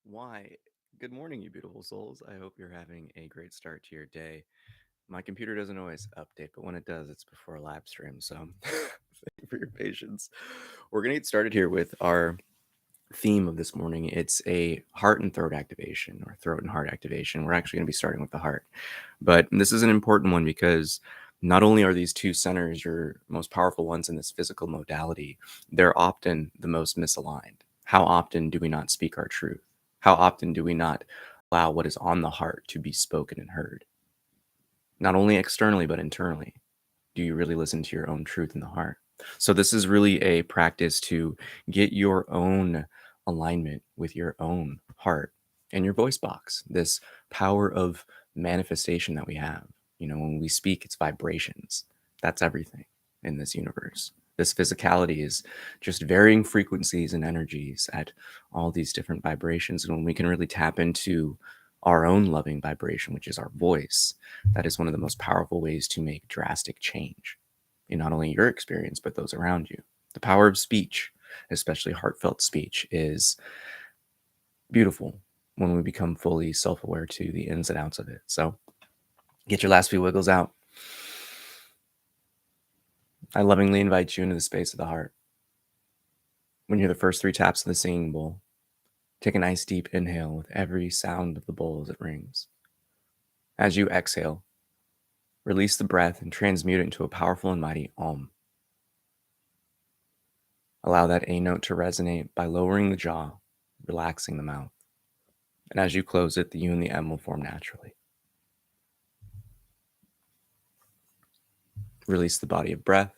Why? Good morning, you beautiful souls. I hope you're having a great start to your day. My computer doesn't always update, but when it does, it's before a live stream. So thank you for your patience. We're going to get started here with our theme of this morning. It's a heart and throat activation, or throat and heart activation. We're actually going to be starting with the heart. But this is an important one because not only are these two centers your most powerful ones in this physical modality, they're often the most misaligned. How often do we not speak our truth? How often do we not allow what is on the heart to be spoken and heard? Not only externally, but internally. Do you really listen to your own truth in the heart? So this is really a practice to get your own alignment with your own heart and your voice box, this power of manifestation that we have. You know, when we speak, it's vibrations. That's everything in this universe. This physicality is just varying frequencies and energies at all these different vibrations. And when we can really tap into our own loving vibration, which is our voice, that is one of the most powerful ways to make drastic change in not only your experience, but those around you. The power of speech, especially heartfelt speech, is beautiful when we become fully self-aware to the ins and outs of it. So get your last few wiggles out. I lovingly invite you into the space of the heart. When you hear the first 3 taps of the singing bowl, take a nice deep inhale with every sound of the bowl as it rings. As you exhale, release the breath and transmute it into a powerful and mighty Om. Allow that A note to resonate by lowering the jaw, relaxing the mouth. And as you close it, the U and the M will form naturally. Release the body of breath.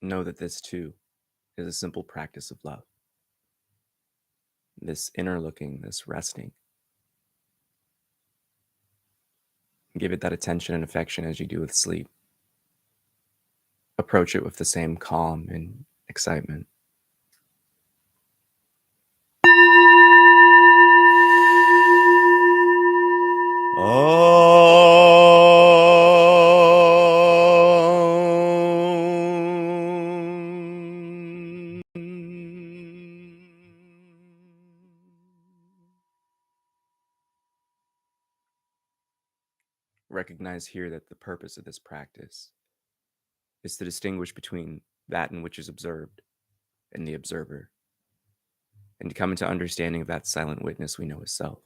Know that this too is a simple practice of love. This inner looking, this resting. Give it that attention and affection as you do with sleep. Approach it with the same calm and excitement. Recognize here that the purpose of this practice is to distinguish between that in which is observed and the observer, and to come into understanding of that silent witness we know as self.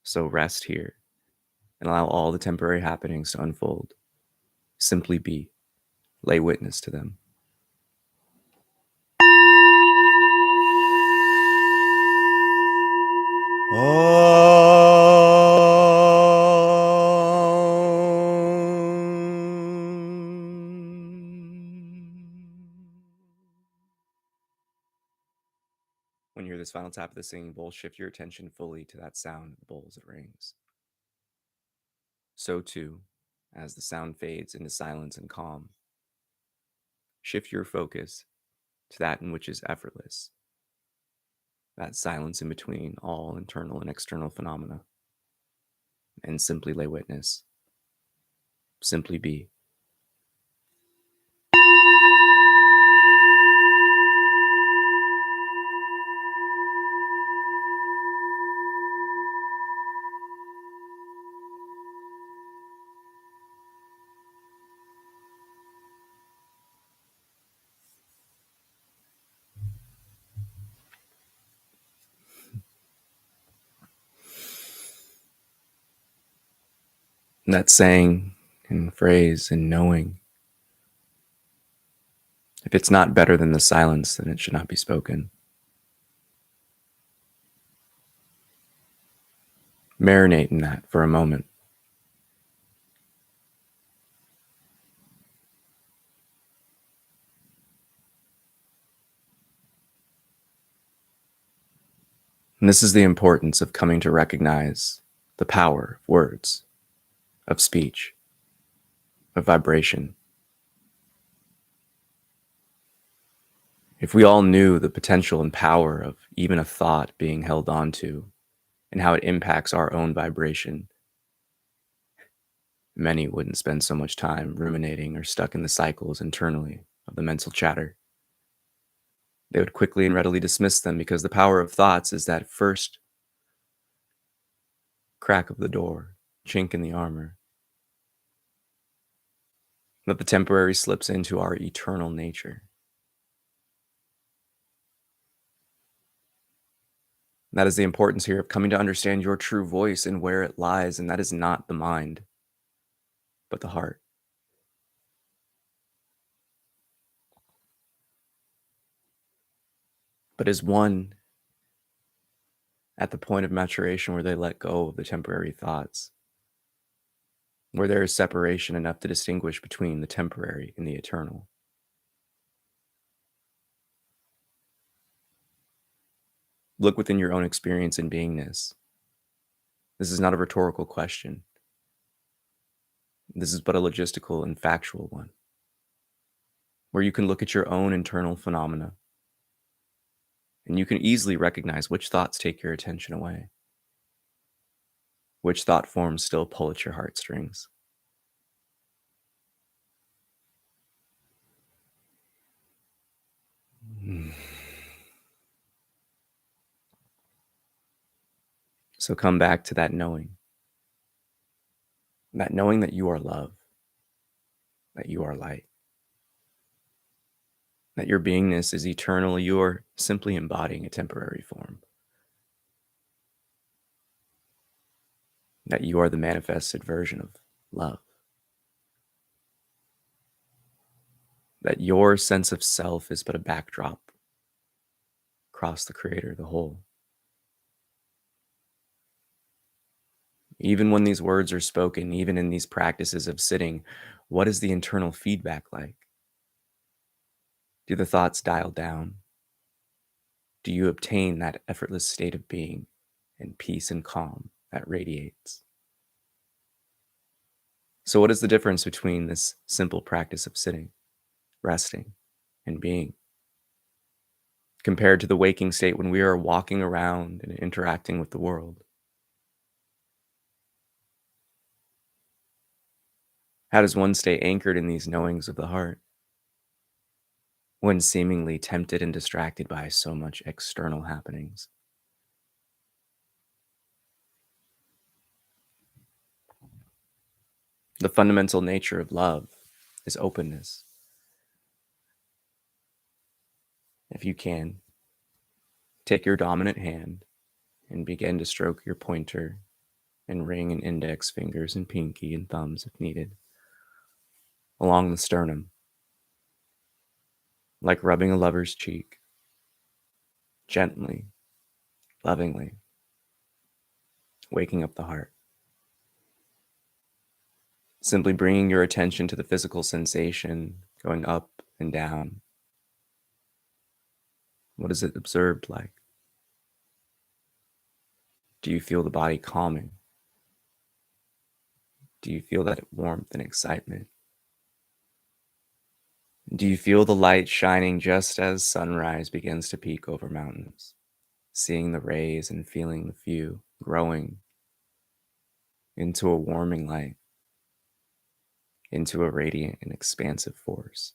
So rest here and allow all the temporary happenings to unfold. Simply be. Lay witness to them. When you hear this final tap of the singing bowl, shift your attention fully to that sound of the bowl as it rings. So too, as the sound fades into silence and calm, shift your focus to that in which is effortless, that silence in between all internal and external phenomena, and simply lay witness. Simply be. That saying and phrase and knowing, if it's not better than the silence, then it should not be spoken. Marinate in that for a moment. And this is the importance of coming to recognize the power of words, of speech, of vibration. If we all knew the potential and power of even a thought being held onto and how it impacts our own vibration, many wouldn't spend so much time ruminating or stuck in the cycles internally of the mental chatter. They would quickly and readily dismiss them because the power of thoughts is that first crack of the door, chink in the armor, that the temporary slips into our eternal nature. That is the importance here of coming to understand your true voice and where it lies, and that is not the mind, but the heart. But as one at the point of maturation where they let go of the temporary thoughts, where there is separation enough to distinguish between the temporary and the eternal. Look within your own experience in beingness. This is not a rhetorical question. This is but a logistical and factual one, where you can look at your own internal phenomena, and you can easily recognize which thoughts take your attention away, which thought forms still pull at your heartstrings. So come back to that knowing that you are love, that you are light, that your beingness is eternal. You are simply embodying a temporary form, that you are the manifested version of love, that your sense of self is but a backdrop across the creator, the whole. Even when these words are spoken, even in these practices of sitting, what is the internal feedback like? Do the thoughts dial down? Do you obtain that effortless state of being and peace and calm that radiates? So, what is the difference between this simple practice of sitting, resting, and being, compared to the waking state when we are walking around and interacting with the world? How does one stay anchored in these knowings of the heart when seemingly tempted and distracted by so much external happenings? The fundamental nature of love is openness. If you can, take your dominant hand and begin to stroke your pointer and ring and index fingers and pinky and thumbs if needed along the sternum, like rubbing a lover's cheek, gently, lovingly, waking up the heart. Simply bringing your attention to the physical sensation going up and down. What is it observed like? Do you feel the body calming? Do you feel that warmth and excitement? Do you feel the light shining just as sunrise begins to peek over mountains? Seeing the rays and feeling the few growing into a warming light, into a radiant and expansive force.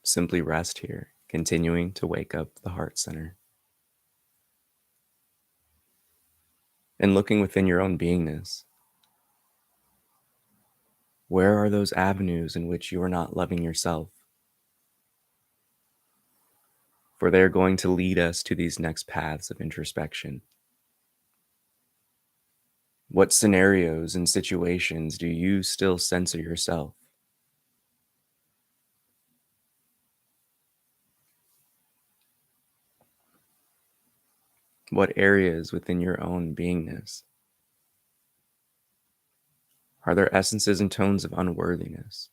Simply rest here, continuing to wake up the heart center. And looking within your own beingness, where are those avenues in which you are not loving yourself? For they are going to lead us to these next paths of introspection. What scenarios and situations do you still censor yourself? What areas within your own beingness? Are there essences and tones of unworthiness?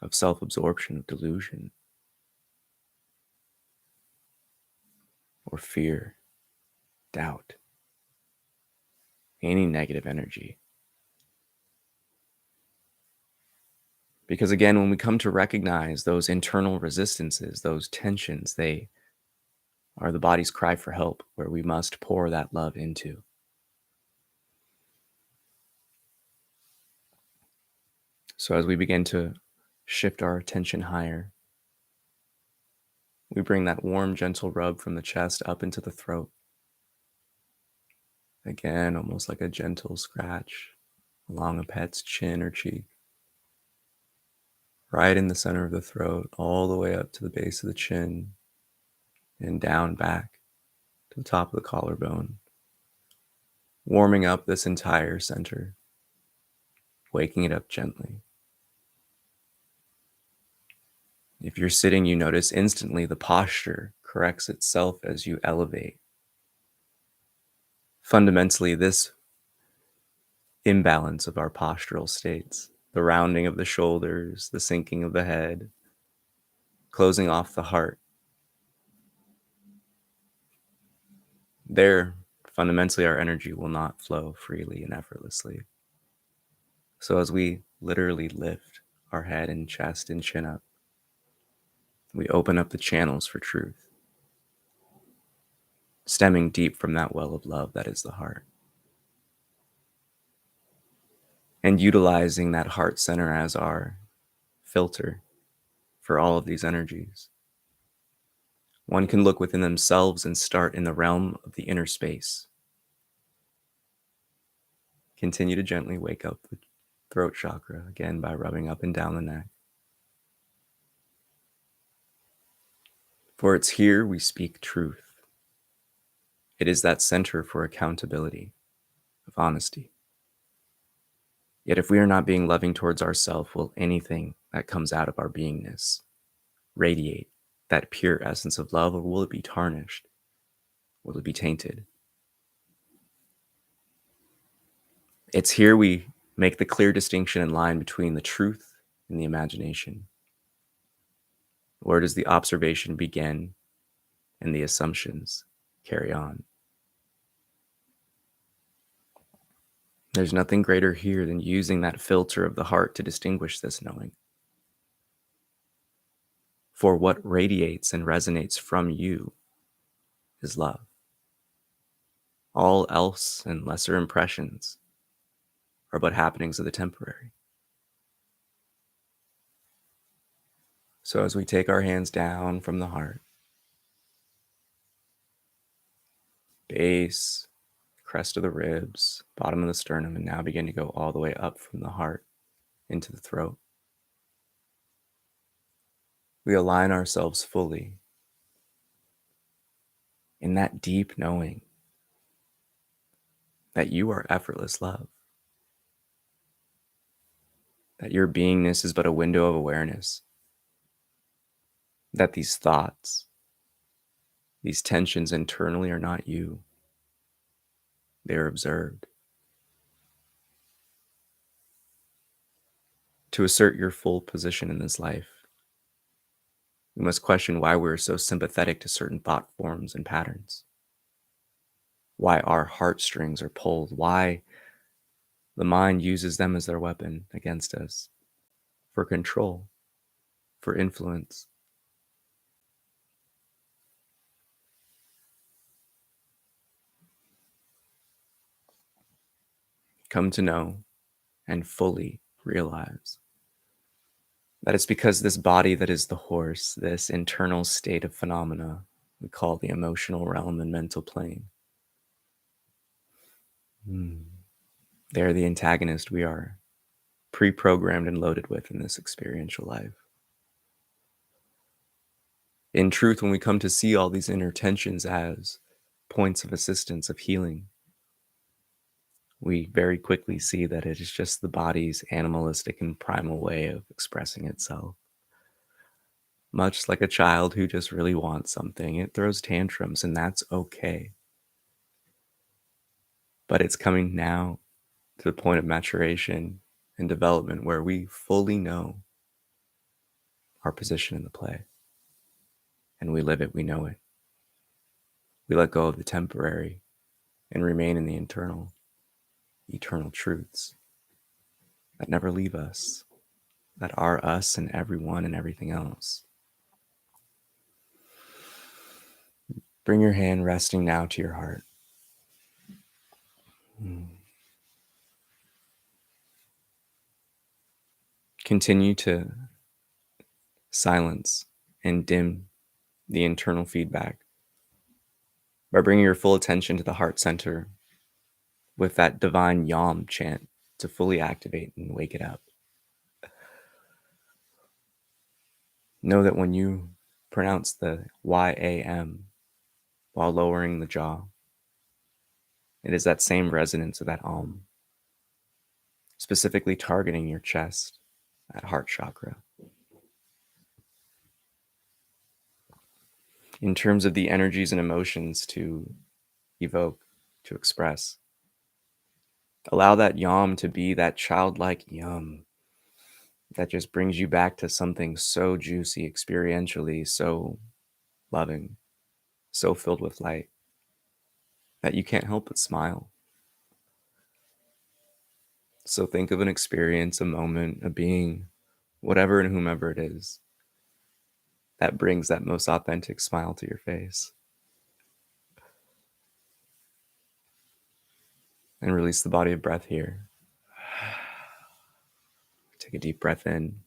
of self-absorption, of delusion, or fear, doubt, any negative energy. Because again, when we come to recognize those internal resistances, those tensions, they are the body's cry for help, where we must pour that love into. So as we begin to shift our attention higher, we bring that warm, gentle rub from the chest up into the throat. Again, almost like a gentle scratch along a pet's chin or cheek. Right in the center of the throat, all the way up to the base of the chin, and down back to the top of the collarbone. Warming up this entire center, waking it up gently. If you're sitting, you notice instantly the posture corrects itself as you elevate. Fundamentally, this imbalance of our postural states, the rounding of the shoulders, the sinking of the head, closing off the heart, there, fundamentally, our energy will not flow freely and effortlessly. So as we literally lift our head and chest and chin up, we open up the channels for truth, stemming deep from that well of love that is the heart. And utilizing that heart center as our filter for all of these energies. One can look within themselves and start in the realm of the inner space. Continue to gently wake up the throat chakra, again by rubbing up and down the neck. For it's here we speak truth. It is that center for accountability, of honesty. Yet if we are not being loving towards ourselves, will anything that comes out of our beingness radiate that pure essence of love, or will it be tarnished? Will it be tainted? It's here we make the clear distinction and line between the truth and the imagination. Where does the observation begin and the assumptions carry on? There's nothing greater here than using that filter of the heart to distinguish this knowing. For what radiates and resonates from you is love. All else and lesser impressions are but happenings of the temporary. So as we take our hands down from the heart, base, crest of the ribs, bottom of the sternum, and now begin to go all the way up from the heart into the throat, we align ourselves fully in that deep knowing that you are effortless love, that your beingness is but a window of awareness, that these thoughts, these tensions internally are not you. They are observed. To assert your full position in this life, we must question why we're so sympathetic to certain thought forms and patterns, why our heartstrings are pulled, why the mind uses them as their weapon against us for control, for influence. Come to know and fully realize that it's because this body that is the horse, this internal state of phenomena we call the emotional realm and mental plane, they're the antagonist we are pre-programmed and loaded with in this experiential life. In truth, when we come to see all these inner tensions as points of assistance, of healing, we very quickly see that it is just the body's animalistic and primal way of expressing itself. Much like a child who just really wants something, it throws tantrums, and that's okay. But it's coming now to the point of maturation and development where we fully know our position in the play. And we live it, we know it. We let go of the temporary and remain in the eternal truths that never leave us, that are us and everyone and everything else. Bring your hand resting now to your heart. Continue to silence and dim the internal feedback by bringing your full attention to the heart center with that divine yam chant to fully activate and wake it up. Know that when you pronounce the YAM while lowering the jaw, it is that same resonance of that Om, specifically targeting your chest, that heart chakra. In terms of the energies and emotions to evoke, to express, allow that yam to be that childlike yum that just brings you back to something so juicy experientially, so loving, so filled with light that you can't help but smile. So think of an experience, a moment, a being, whatever and whomever it is, that brings that most authentic smile to your face. And release the body of breath here. Take a deep breath in.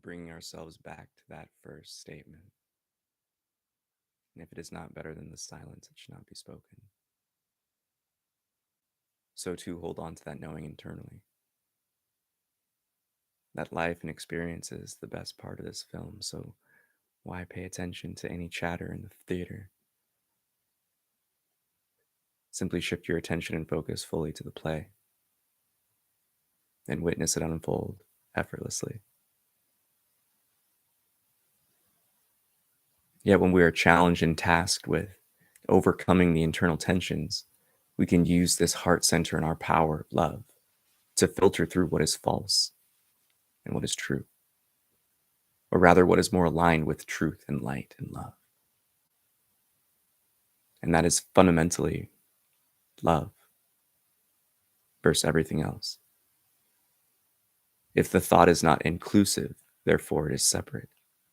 Bringing ourselves back to that first statement. And if it is not better than the silence, it should not be spoken. So too, hold on to that knowing internally. That life and experience is the best part of this film, so why pay attention to any chatter in the theater? Simply shift your attention and focus fully to the play and witness it unfold effortlessly. Yet when we are challenged and tasked with overcoming the internal tensions, we can use this heart center and our power of love to filter through what is false and what is true, or rather what is more aligned with truth and light and love. And that is fundamentally love versus everything else. If the thought is not inclusive, therefore it is separate.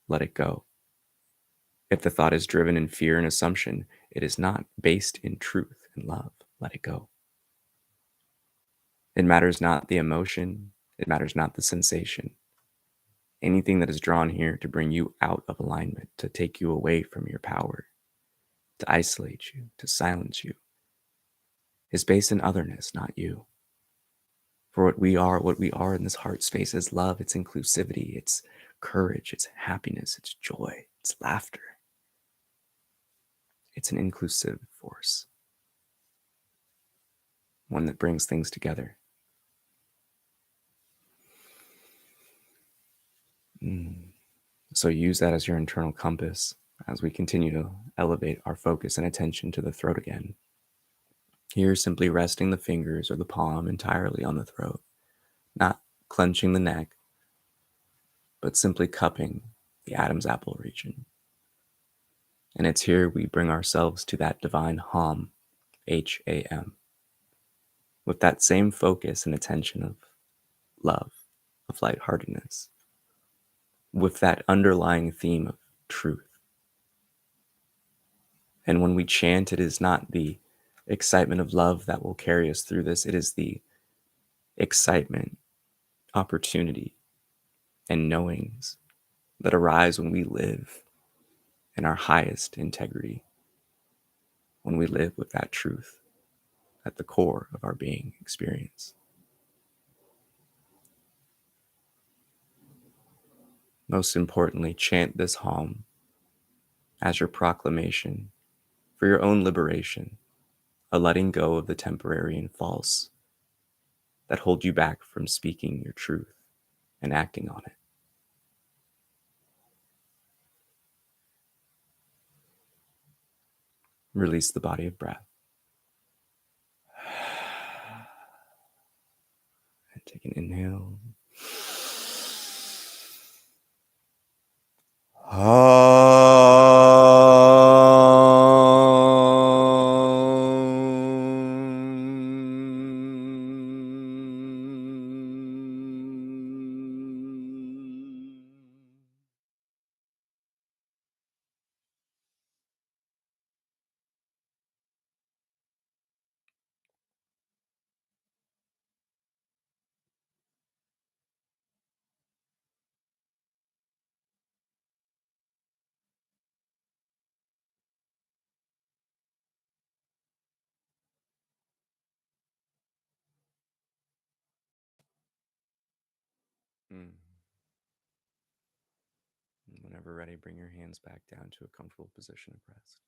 Let it go. If the thought is driven in fear and assumption, it is not based in truth and love. Let it go. It matters not the emotion. It matters not the sensation. Anything that is drawn here to bring you out of alignment, to take you away from your power, to isolate you, to silence you, is based in otherness, not you. For what we are in this heart space is love, it's inclusivity, it's courage, it's happiness, it's joy, it's laughter. It's an inclusive force, one that brings things together. So use that as your internal compass as we continue to elevate our focus and attention to the throat again. Here, simply resting the fingers or the palm entirely on the throat, not clenching the neck, but simply cupping the Adam's apple region. And it's here we bring ourselves to that divine Ham, H-A-M, with that same focus and attention of love, of lightheartedness, with that underlying theme of truth. And when we chant, it is not the excitement of love that will carry us through this. It is the excitement, opportunity, and knowings that arise when we live in our highest integrity, when we live with that truth at the core of our being experience. Most importantly, chant this hymn as your proclamation for your own liberation, a letting go of the temporary and false that hold you back from speaking your truth and acting on it. Release the body of breath. And take an inhale. Whenever ready, bring your hands back down to a comfortable position of rest.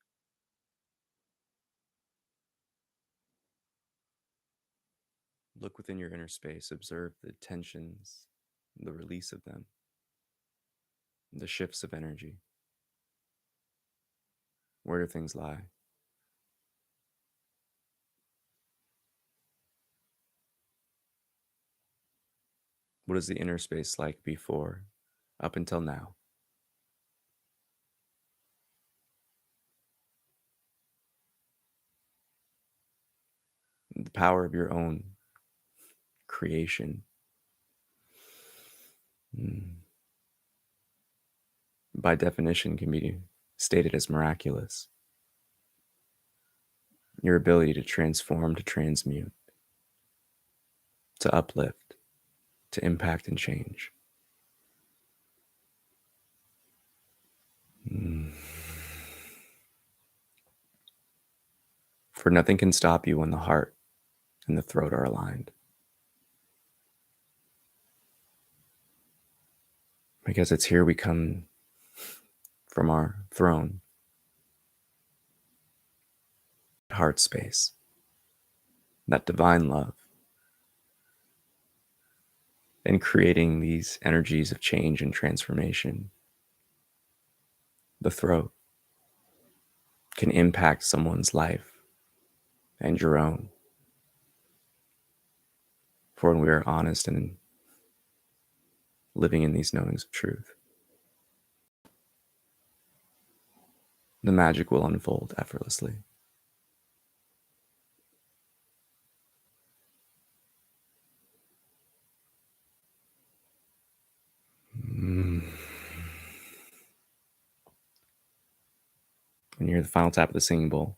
Look within your inner space, observe the tensions, the release of them, the shifts of energy. Where do things lie? What is the inner space like before, up until now? The power of your own creation. By definition, can be stated as miraculous. Your ability to transform, to transmute, to uplift, to impact and change. For nothing can stop you when the heart and the throat are aligned. Because it's here we come from our throne, heart space, that divine love, and creating these energies of change and transformation. The throat can impact someone's life and your own. For when we are honest and living in these knowings of truth, the magic will unfold effortlessly. When you hear the final tap of the singing bowl,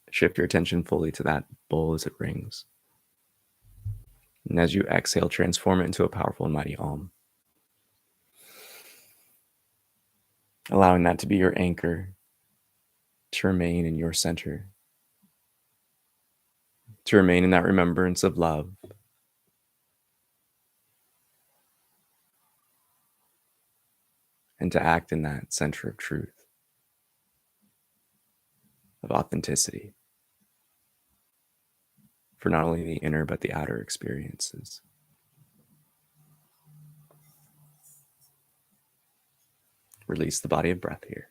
shift your attention fully to that bowl as it rings. And as you exhale, transform it into a powerful and mighty Om. Allowing that to be your anchor, to remain in your center, to remain in that remembrance of love, and to act in that center of truth, of authenticity, for not only the inner but the outer experiences. Release the body of breath here.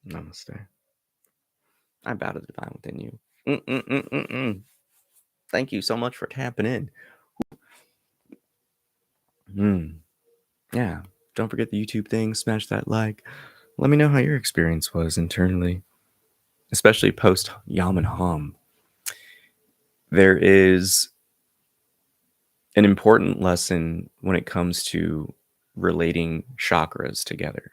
Namaste. I bow to the divine within you. Thank you so much for tapping in. Yeah, don't forget the YouTube thing. Smash that like. Let me know how your experience was internally, especially post Yam and Hum. There is an important lesson when it comes to relating chakras together.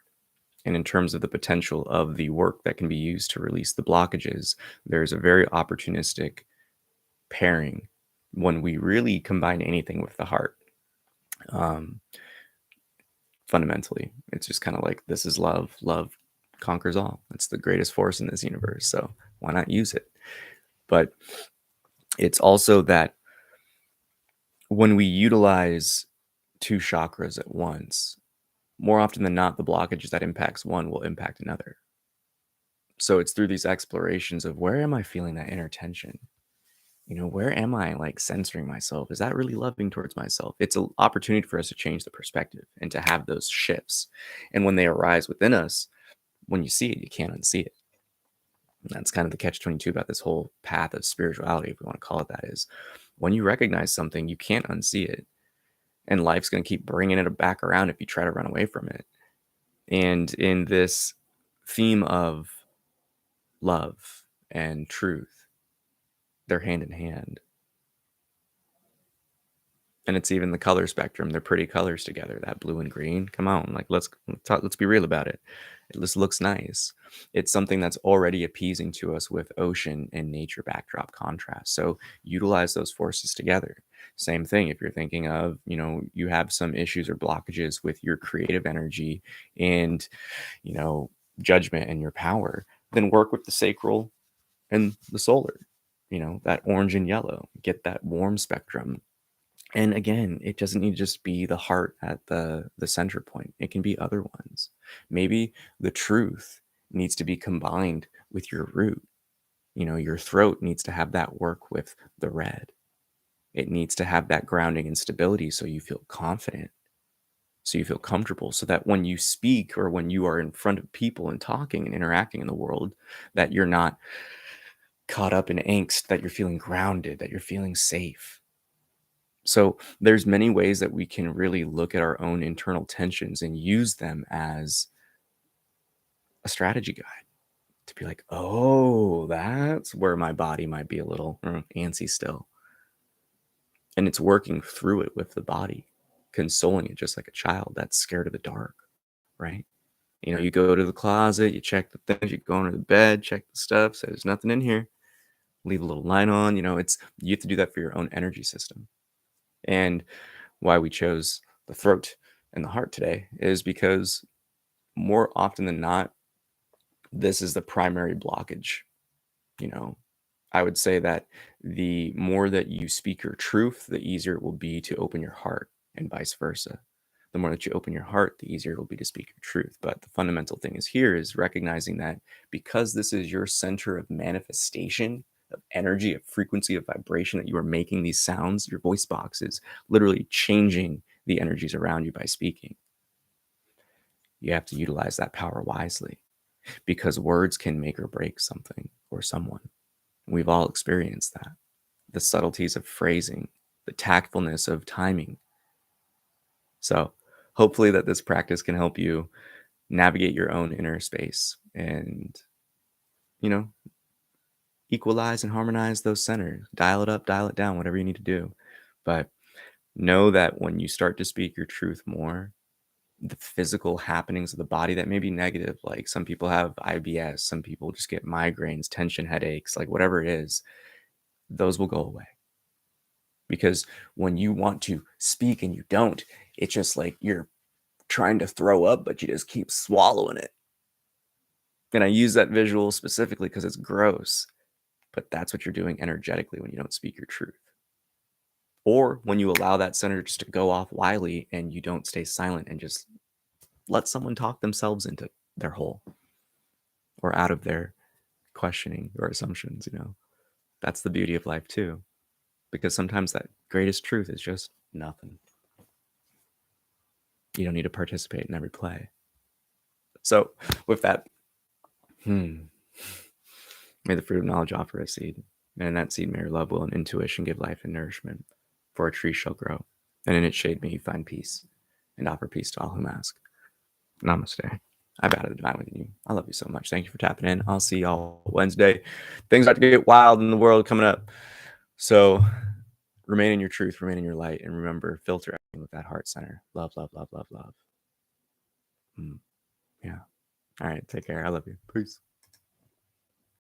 And in terms of the potential of the work that can be used to release the blockages, there's a very opportunistic pairing when we really combine anything with the heart. Fundamentally, it's just kind of like, this is love. Love conquers all. It's the greatest force in this universe. So why not use it? But it's also that when we utilize two chakras at once, more often than not, the blockages that impacts one will impact another. So it's through these explorations of, where am I feeling that inner tension? Where am I like censoring myself? Is that really loving towards myself? It's an opportunity for us to change the perspective and to have those shifts. And when they arise within us, when you see it, you can't unsee it. And that's kind of the catch-22 about this whole path of spirituality, if we want to call it that, is when you recognize something, you can't unsee it. And life's going to keep bringing it back around if you try to run away from it. And in this theme of love and truth, they're hand in hand. And it's even the color spectrum. They're pretty colors together, that blue and green. Come on, like let's be real about it. It just looks nice. It's something that's already appeasing to us with ocean and nature backdrop contrast. So utilize those forces together. Same thing if you're thinking of, you have some issues or blockages with your creative energy and, judgment and your power, then work with the sacral and the solar, that orange and yellow. Get that warm spectrum. And again, it doesn't need to just be the heart at the center point. It can be other ones. Maybe the truth needs to be combined with your root. Your throat needs to have that work with the red. It needs to have that grounding and stability so you feel confident, so you feel comfortable, so that when you speak or when you are in front of people and talking and interacting in the world, that you're not caught up in angst, that you're feeling grounded, that you're feeling safe. So there's many ways that we can really look at our own internal tensions and use them as a strategy guide to be like, oh, that's where my body might be a little antsy still. And it's working through it with the body, consoling it just like a child that's scared of the dark, right? You go to the closet, you check the things, you go under the bed, check the stuff, say there's nothing in here, leave a little light on. You have to do that for your own energy system. And why we chose the throat and the heart today is because more often than not, this is the primary blockage. I would say that the more that you speak your truth, the easier it will be to open your heart, and vice versa. The more that you open your heart, the easier it will be to speak your truth. But the fundamental thing is recognizing that because this is your center of manifestation, of energy, of frequency, of vibration, that you are making these sounds, your voice box is literally changing the energies around you by speaking. You have to utilize that power wisely, because words can make or break something or someone. We've all experienced that. The subtleties of phrasing, the tactfulness of timing. So hopefully that this practice can help you navigate your own inner space and, equalize and harmonize those centers. Dial it up, dial it down, whatever you need to do. But know that when you start to speak your truth more, the physical happenings of the body that may be negative, like some people have IBS, some people just get migraines, tension headaches, like whatever it is, those will go away. Because when you want to speak and you don't, it's just like you're trying to throw up, but you just keep swallowing it. And I use that visual specifically because it's gross, but that's what you're doing energetically when you don't speak your truth. Or when you allow that center just to go off wildly and you don't stay silent and just let someone talk themselves into their hole or out of their questioning or assumptions. That's the beauty of life too, because sometimes that greatest truth is just nothing. You don't need to participate in every play. So with that, may the fruit of knowledge offer a seed, and in that seed may your love, will, and intuition give life and nourishment. For a tree shall grow, and in its shade may you find peace, and offer peace to all whom ask. Namaste. I bow to the divine within you. I love you so much. Thank you for tapping in. I'll see y'all Wednesday. Things are about to get wild in the world coming up. So Remain in your truth, remain in your light, and remember, filter everything with that heart center. Love, love, love, love, love. Yeah. All right. Take care. I love you. Peace.